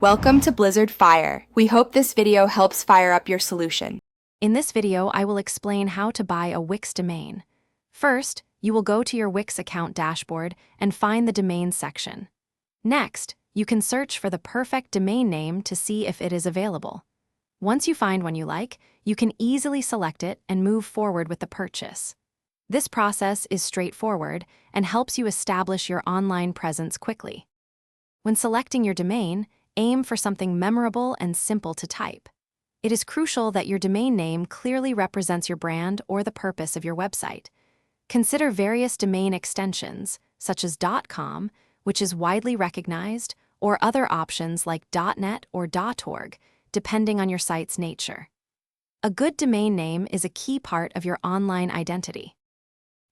Welcome to Blizzard Fire. We hope this video helps fire up your solution. In this video, I will explain how to buy a Wix domain. First, you will go to your Wix account dashboard and find the domain section. Next, you can search for the perfect domain name to see if it is available. Once you find one you like, you can easily select it and move forward with the purchase. This process is straightforward and helps you establish your online presence quickly. When selecting your domain, aim for something memorable and simple to type. It is crucial that your domain name clearly represents your brand or the purpose of your website. Consider various domain extensions, such as .com, which is widely recognized, or other options like .net or .org, depending on your site's nature. A good domain name is a key part of your online identity.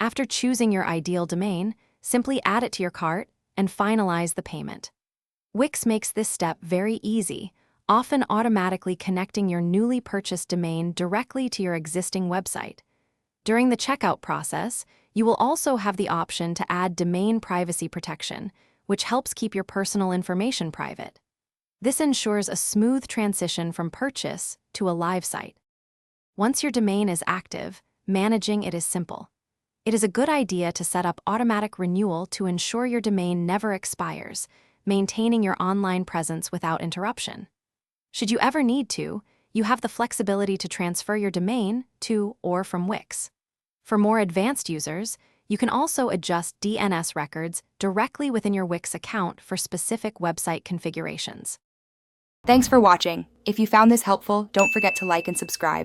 After choosing your ideal domain, simply add it to your cart and finalize the payment. Wix makes this step very easy, often automatically connecting your newly purchased domain directly to your existing website. During the checkout process, you will also have the option to add domain privacy protection, which helps keep your personal information private. This ensures a smooth transition from purchase to a live site. Once your domain is active, managing it is simple. It is a good idea to set up automatic renewal to ensure your domain never expires, maintaining your online presence without interruption. Should you ever need to, you have the flexibility to transfer your domain to or from Wix. For more advanced users, you can also adjust DNS records directly within your Wix account for specific website configurations. Thanks for watching. If you found this helpful, don't forget to like and subscribe.